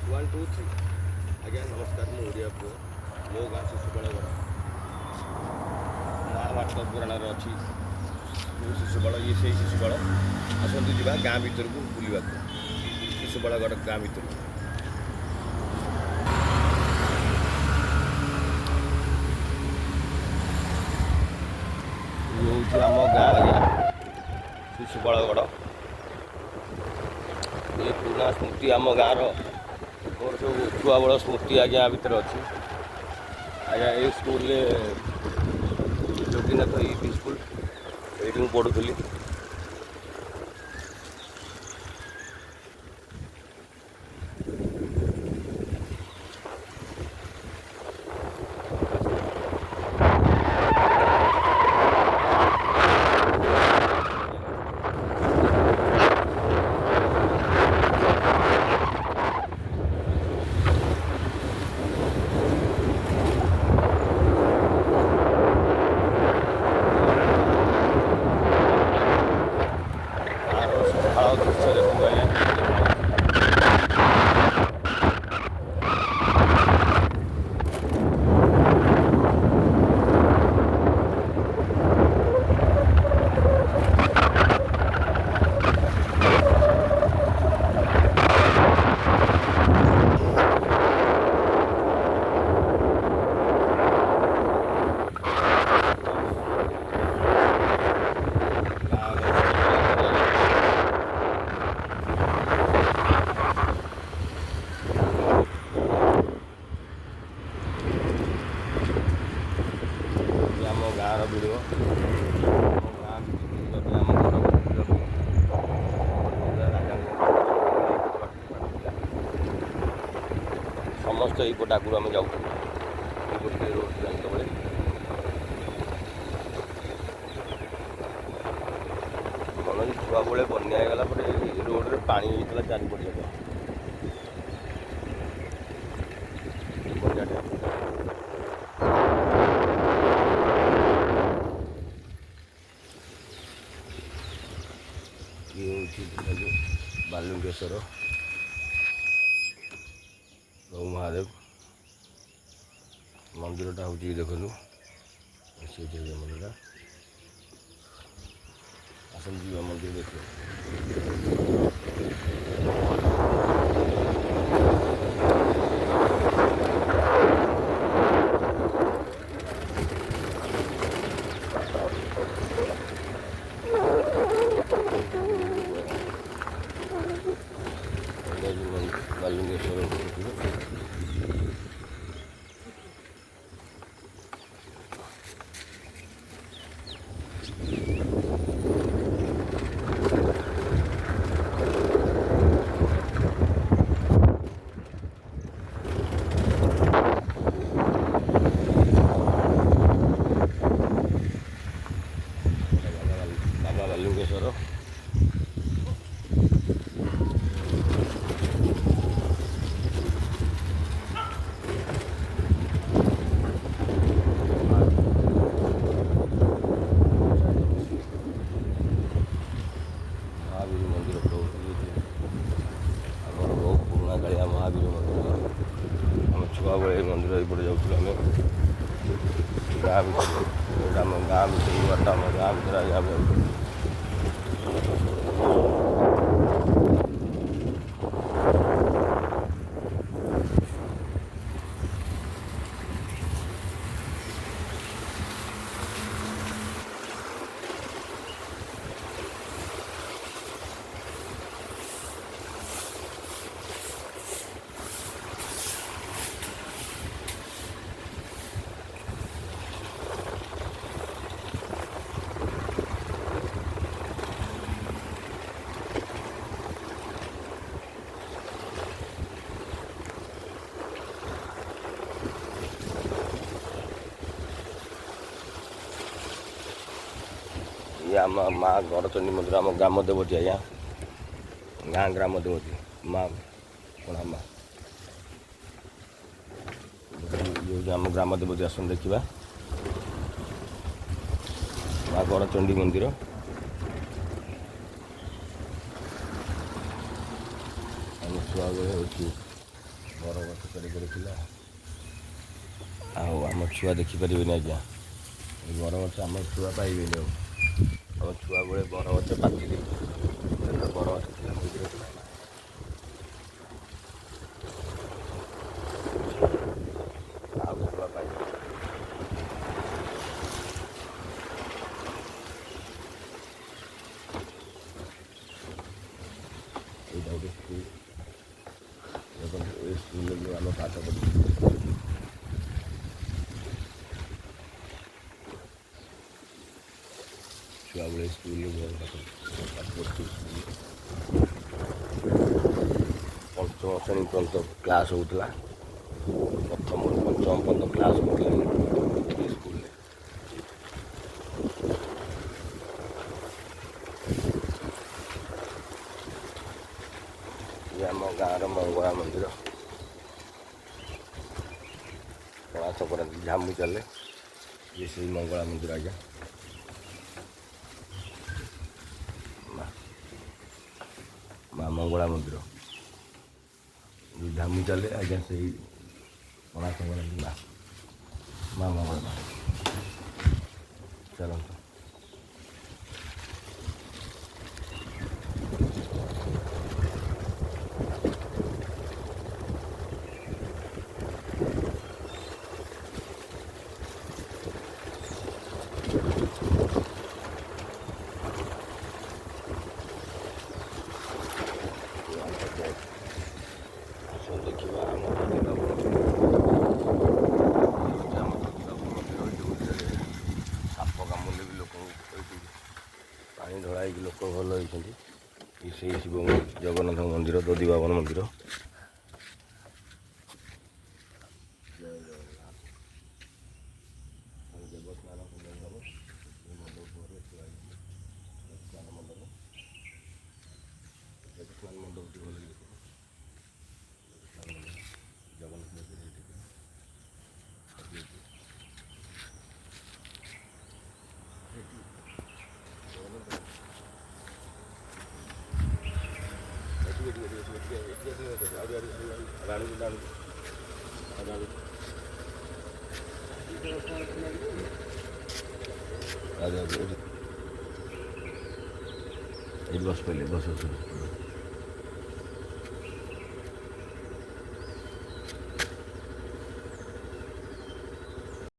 One two three आज्ञा नमस्कार मु ओडिया पुओ मो गाँ शिशुपालगढ़ महाभारत पुराण अच्छी शिशुपाल ये से शिशुपाल आसतु जा गाँ भर को बुलवा शिशुपालगढ़ गाँ भर ये आम गाँ आज्ञा शिशुपालगढ़ ये पुराना स्मृति आम गाँव मोर सब छुआ बड़ स्मृति आज्ञा भितर अच्छी आज्ञा ये स्कूल जगन्नाथ यूपी स्कूल ये पढ़ुली गाँव भिड़ समस्त यपट आगुरी आम जाऊँ रोड जानते मन छुआ बेले बनागला रोड रे पानी होता चारिपट जाक ये हूँ बालुंगेश्वर प्रभु महादेव मंदिरटा हूँ देखु मंदिर आसन जी मंदिर देख बालुंगेश्वर बाबा बालुंगेश्वर महावीर मंदिर आम बहुत पुराना कालिया महावीर मंदिर आम छुआ बड़े मंदिर ये जाऊँ आम गाँ भर आम गाँ भर बाटा आम गाँ भर आगे ये आम माँ गड़चंडी मंदिर आम ग्राम देवती आज्ञा गाँ ग्राम देवती माँ कणा माँ ये आम ग्राम देवती आसन देखा माँ गड़चंडी मंदिर आम छुआ बेले ବରଗଛ ଚଢ଼ି ପଡ଼ିଥିଲା। ଆଉ ଆମ ଛୁଆ ଦେଖିପାରିବେନି ଆଜ୍ଞା, ଏ ବରଗଛ ଆମ ଛୁଆ ପାଇବେନି। ଆଉ ଆମ ଛୁଆବେଳେ ବରଗଛ ପାଚିଲେ ବରଗଛ ଥିଲା ମନ୍ଦିର ଥିଲା ଆଉ ଛୁଆ ପାଇବେନି। ଏଇଟା ଗୋଟେ ସ୍କୁଲ, ଦେଖନ୍ତୁ ଏ ସ୍କୁଲରେ ଯେଉଁ ଆମେ ପାଠ ପଢ଼ିଛୁ। ଛୁଆବେଳେ ସ୍କୁଲରେ ଯେଉଁ ପାଠ ପଢ଼ିଛୁ, ପଞ୍ଚମ ଶ୍ରେଣୀ ପର୍ଯ୍ୟନ୍ତ କ୍ଲାସ୍ ହେଉଥିଲା। ପ୍ରଥମରୁ ପଞ୍ଚମ ପର୍ଯ୍ୟନ୍ତ କ୍ଲାସ୍ ହେଉଥିଲା ଏ ସ୍କୁଲରେ। ଇଏ ଆମ ଗାଁର ମଙ୍ଗଳା ମନ୍ଦିର। ପଣା ସଂକ୍ରାନ୍ତି ଝାମୁ ଚାଲେ, ଇଏ ସେଇ ମଙ୍ଗଳା ମନ୍ଦିର ଆଜ୍ଞା। ମା ମଙ୍ଗଳା ମନ୍ଦିର ଯେଉଁ ଝାମୁ ଚାଲେ ଆଜ୍ଞା, ସେଇ ପଣା ସଂକ୍ରାନ୍ତି ମା ମଙ୍ଗଳା ଚାଲନ୍ତୁ। ଦେଖିବା ଆମ ସାପ କାମୁଡ଼ିଲେ ବି ଲୋକଙ୍କୁ ଏଇଠି ପାଣି ଢଳା ହେଇକି ଲୋକ ଭଲ ହେଇଛନ୍ତି। ସେଇ ଶିବ ଜଗନ୍ନାଥ ମନ୍ଦିର, ଦଧିବାବନ ମନ୍ଦିର। ଦେବସ୍ନାନ ମଣ୍ଡପ, ଦେବସ୍ନାନ ମଣ୍ଡପଟି ଭଲ ଜଗନ୍ନାଥ ମନ୍ଦିର ଏଇଠି ବସି ପଡ଼ିଲେ ବସ।